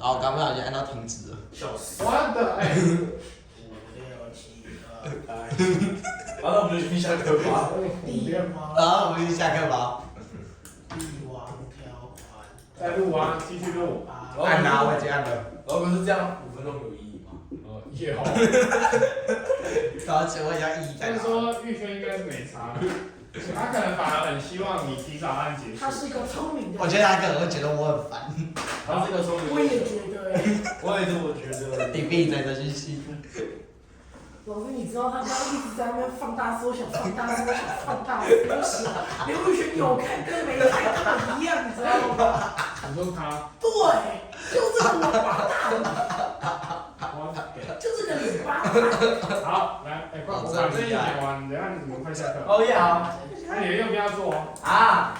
然后刚不小心按到停止了。笑死！我的哎，5、6、7、8、好，那我们就去下课吧。然后我们去下课吧。帝王条款。再录啊，继续录。按哪？我已经按了。然后可是这样5分钟有意义吗？也好。然后请问一下意义在哪？就是说玉轩应该是没差，他可能反而很希望你提早按结束。他是一个聪明的人。我觉得他可能会觉得我很烦。他这个聪明。我也觉得我也这么觉得。你闭嘴的讯息。老师，你知道他刚刚一直在那边放大缩小、放大缩小、放大缩小，刘宇轩有看跟没看根本一样，你知道吗？你说他？对，就这个王八蛋，就这个李八蛋。好，来，快，我把这一讲完，等下你们快下课。哦耶好。那你们要不要做？啊。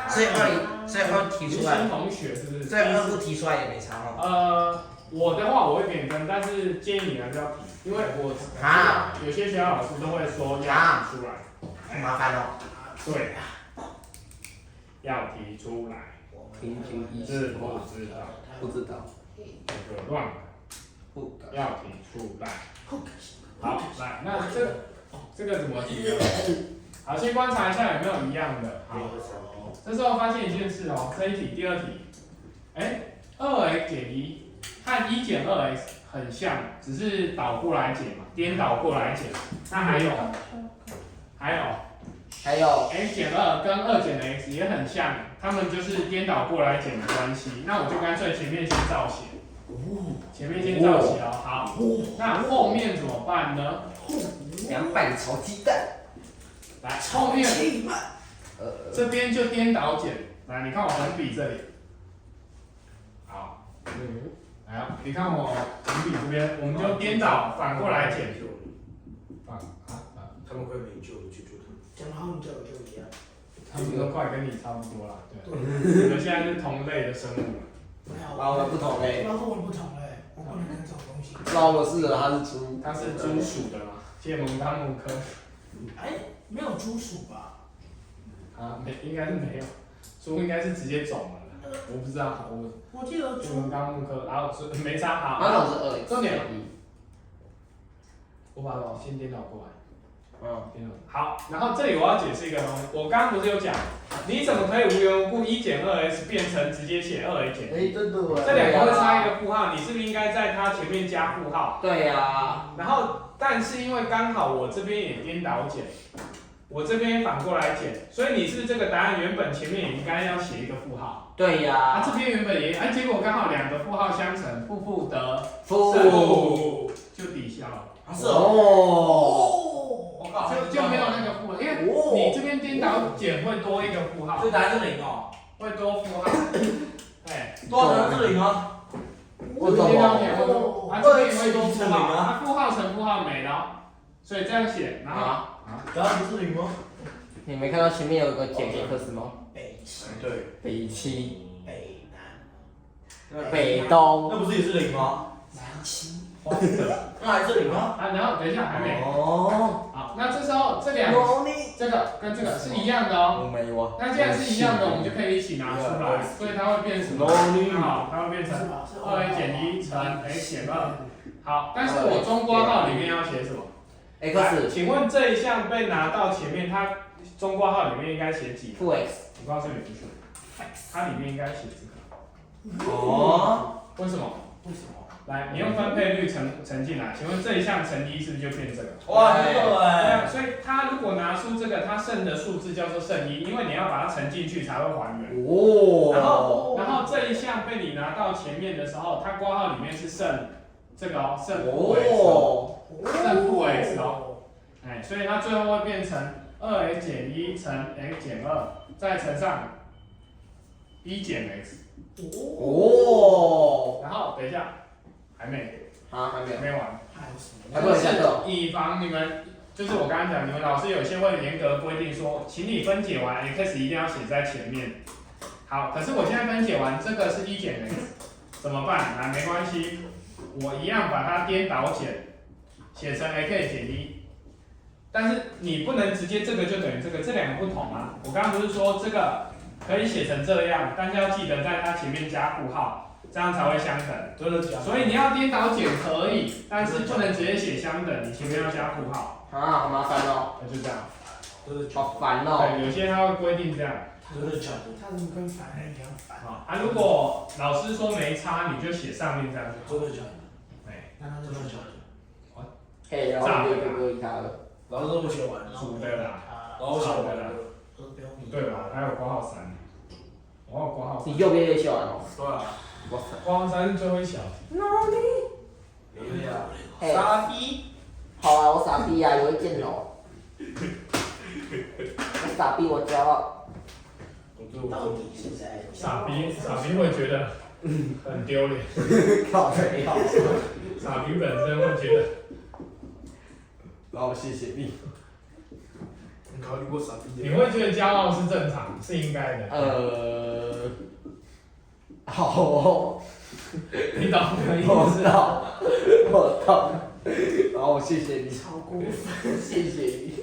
所以二提出来，新同学是不是？所以二不提出来也没差哦。我的话我会给你分，但是建议你还是要提，因为有些学校老师都会说要提出来。很麻烦哦。对，要提出来。平均一是不知道。不知道。这个乱不要提出来。好，来，那这个怎么提呢？好，先观察一下有没有一样的。好，这时候发现一件事哦，这一题第二题，哎，2x 减1和1减2x 很像，只是倒过来减嘛，颠倒过来减。那还有 x 减2跟2减的 x 也很像，它们就是颠倒过来减的关系。那我就干脆前面先照写。前面先照写哦，好，那后面怎么办呢凉拌炒鸡蛋。来，后面这边就颠倒减，来，你看我横笔这里，好，来，你看我横笔这边，我们就颠倒反过来减，他们快没救了，去救他们。讲到他们就一样。他们都快跟你差不多了，对，你们现在是同类的生物了。然后我们不同类。要跟我们不同嘞，我不能跟这种东西。那我是人，他是猪。它是猪属的嘛，介蒙纲目科。哎，没有猪属吧？应该是没有，猪应该是直接种了，我不知道，我记得介蒙纲目科，然后没差好。那种是2，重点，我把先颠倒过来。好，然后这里我要解释一个东西，我刚刚不是有讲，你怎么可以无缘无故1减2x 变成直接写2a 减1？真的。这两个会差一个负号，你是不是应该在它前面加负号？对呀。然后，但是因为刚好我这边也颠倒减，我这边反过来减，所以你是这个答案原本前面也应该要写一个负号。对呀。这边原本也，结果刚好2个负号相乘，负得负，就抵消了。是哦。就没有那个负号，因为你这边颠倒减会多一个负号，所以答案是0哦。会多负号。对，多少是0啊？颠倒减会多，这边也会多负号，负号乘负号没了，所以这样写，然后答案不是0吗？你没看到前面有一个减 x 吗？北七、对。北七、北南、北东。那不是也是0吗？南七。那还是0吗？然后等一下还没。哦。好，那这时候这两个，这个跟这个是一样的哦。没有啊。那既然是一样的，我们就可以一起拿出来，所以它会变什么？好，它会变成2a 减1乘 x 减2。好，但是我中括号里面要写什么 ？x。请问这一项被拿到前面，它中括号里面应该写几？负 x。我告诉你不是，它里面应该写这个。哦。为什么？来，你用分配率乘进来，请问这一项乘1是不是就变这个？哇，对。所以它如果拿出这个，它剩的数字叫做剩1，因为你要把它乘进去才会还原。哦。然后这一项被你拿到前面的时候，它括号里面是剩这个哦，剩负 x 哦，剩负 x 哦。所以它最后会变成2a 减1乘 x 减2，再乘上1减 x。哦。然后等一下。还没完，还不能下课。以防你们，就是我刚刚讲，你们老师有些会严格规定说，请你分解完 x 一定要写在前面。好，可是我现在分解完这个是1减 x， 怎么办？没关系，我一样把它颠倒减，写成 x 减1。但是你不能直接这个就等于这个，这两个不同啊。我刚刚不是说这个可以写成这样，但是要记得在它前面加负号。这样才会相等。真的假的？所以你要颠倒减可以，但是不能直接写相等，你前面要加负号。啊，好麻烦哦，那就这样。真的假好烦哦。对，有些他会规定这样。的？真的假的？他怎么跟凡人一样烦？好啊，如果老师说没差，你就写上面这样就好。真的假的？哎，那他真的假的？嘿，然后就哥一他了。老师都不写完，主的啦，然后写完了，对吧？还有括號3，我有括號3。你右边也写完哦。对啊，哇塞。括號3是最后一小题。哪里？对呀，嘿，傻逼，好啊，我傻逼啊，有一件哦。我傻逼，我骄傲。到底是在傻逼会觉得很丢脸，靠背好。傻逼本身会觉得。然后谢谢你。你考虑过傻逼？你会觉得骄傲是正常，是应该的。好哦。你懂我的意我思？知道，我懂。然后谢谢你，超过分？谢谢你，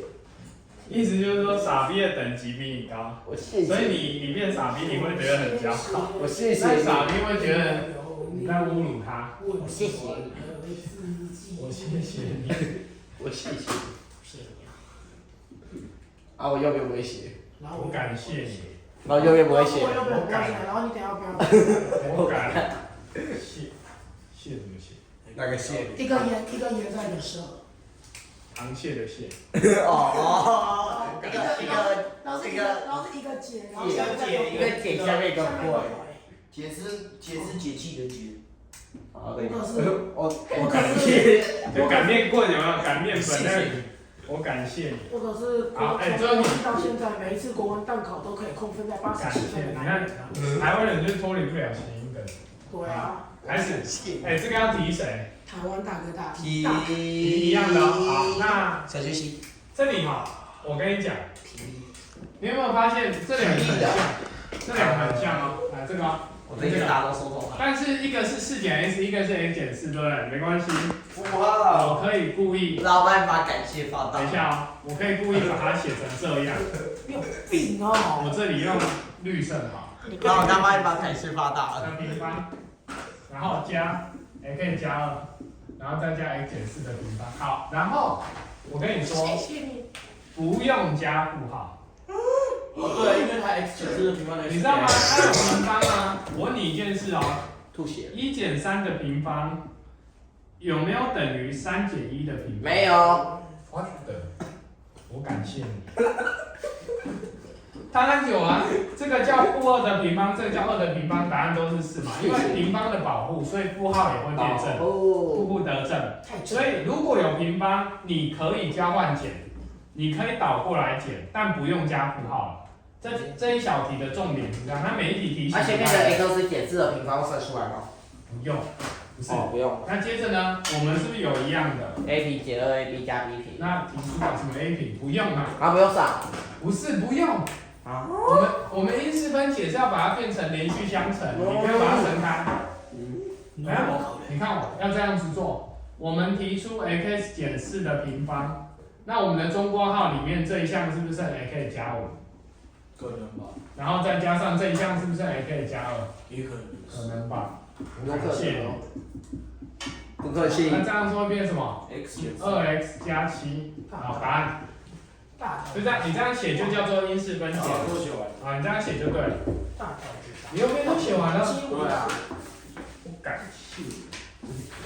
意思就是说傻逼的等级比你高，我谢所以谢你，你变傻逼，你会觉得很骄傲。我谢谢你，但傻逼会觉得你在侮辱他。我谢谢你，我谢谢你。我谢谢你。谢你。啊，我右边不会写，然后我感谢你，然后右边不会写我，又没有不要写，然后你等下不要。我感谢怎么写？那个谢一个盐在你的舌。螃蟹的蟹。哦，一个然后是一个解，然后一个解下面一个会，解是解气的解。好，我感谢，就擀面棍有没有？擀面粉那里。我感谢你。或者是好从国一到现在，每一次国文段考都可以控分在87感谢分的你看男人啊。台湾人就脱离不了谐音梗。对啊，开始。这个要提谁？台湾大哥大提一样的哦。好，那小学习，这里哈，我跟你讲，你有没有发现这两个很像？这两个很像哦。来这个哦。我这个大家都说中了。但是一个是4减 x， 一个是 x 减4，对不对？没关系，哇，我可以故意。老板把感谢放大。等一下哦，我可以故意把它写成这样。你有病哦！我这里用绿色好。然后他妈把感谢放大了。的平方，然后加，也可以加2，然后再加 x 减4的平方。好，然后我跟你说，谢谢你。不用加负号。对，因为它 x 减4的平方等于。你知道吗？它有平方啊。我问你一件事哦，吐血。 1减3的平方有没有等于3减1的平方？没有。我的，我感谢你。当然有啊，这个叫负2的平方，这个叫2的平方，答案都是4嘛。因为平方的保护，所以负号也会变正，负不得正。所以如果有平方，你可以交换减，你可以倒过来减，但不用加负号。这一小题的重点是这样，它每一题题型。那前面的 x 减4的平方算出来吗？不用，不是。不用。那接着呢，我们是不是有一样的 a 平减2ab 加 b 平。那提出来什么 a 平？不用啊。啊，不用上。不是，不用。啊。我们因式分解是要把它变成连续相乘，你不要把它乘开。你看我要这样子做，我们提出 x 减4的平方，那我们的中括号里面这一项是不是 x 加5？可能吧。然后再加上这一项是不是 x 加2？也可能。可能吧。有可能哦。不客气。那这样说会变什么 x 减？2x 加7。好，答案。就这样，你这样写就叫做因式分解。都写完。啊，你这样写就对了。大条知道。你右边都写完了。对啊。我感谢。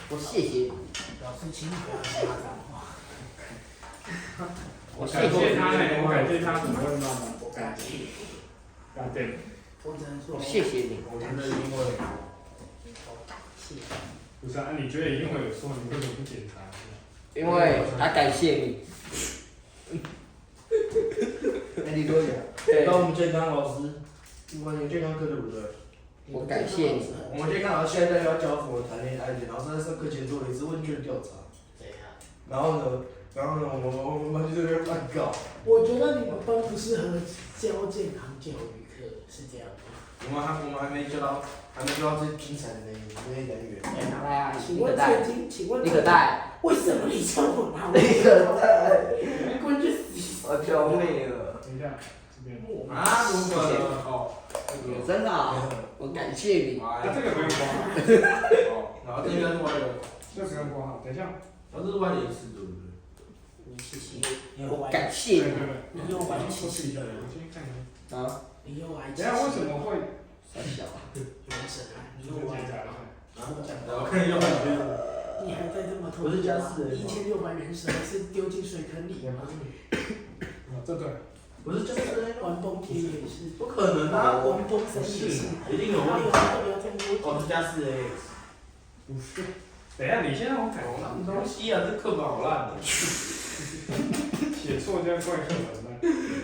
我谢谢。老师，请你不要说他脏话。我感谢他嘞，我感谢他怎么会弄的？我感谢。对。我只能说。谢谢你。我真的因为。不是啊，你觉得因为有错，你为什么不检查？因为他感谢你。那你多讲。那我们健康老师，你们有健康课对不对？我感谢你。我们健康老师现在要教什么谈恋爱的，老师在上课前做了一次问卷调查。然后呢，我们就在那边乱搞。我觉得你们班不适合教健康教育课，是这样吗？我们还没教到最精彩的那些人员。来啊，请问请问你可带？为什么你叫我拿？你可带？你滚去死！我救命了！等一下，这边。啊，如果哦，真好，我感谢你。这个不用挂号，然后这个是歪的，这个不用挂号。等一下，它是歪的一次，对不对？你谢谢，你又歪，感谢你。你又歪七七了，我先看一下。啊？你又歪七七。等一下为什么会？太小了。原神啊，你又歪了。然后看又歪你还在这么偷？我是加四的1600人神是丢进水坑里吗？这对。不是就是玩崩天也是，不可能啊！玩崩神也是，一定有哪有问题。人不要这样多？哦，是加4 X。不是。等一下，你先让我改。什么东西啊？这课本好烂的。写错这样怪可能的。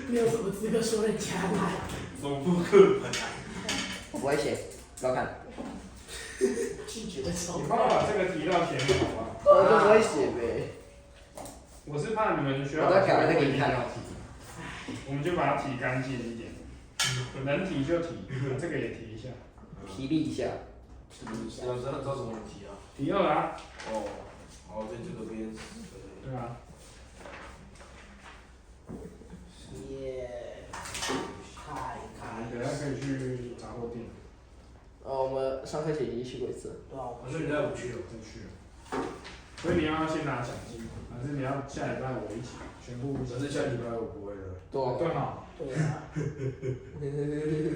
没有什么资格说人家烂。总部课本。我不会写，不要看。拒绝的丑。你帮我把这个题到前面好不好？我就不会写呗。我是怕你们学校我再改那个给你看。我们就把它提干净一点，能提就提，这个也提一下。提例一下。知道什么问题啊？第2啊。哦，好，在这个边。对啊。耶，等一下可以去杂货店。我们上课前已经去过一次。对啊，我说你再不去了，再去了。所以你要先拿奖金，还是你要下礼拜我一起全部？可是下礼拜我不会的。对哈。对啊。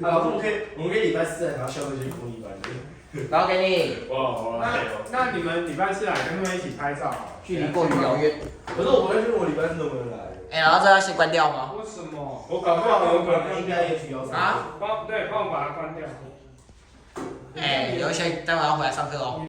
老师，我们可以礼拜4来拿校队去公益班的。然后给你。哇，那你们礼拜4来跟他们一起拍照好了。距离过于遥远。可是我不会去，我礼拜4都不能来。然后这要先关掉吗？为什么？我搞不好有可能应该也需要。啊？帮我把它关掉。留一些，待会要回来上课哦。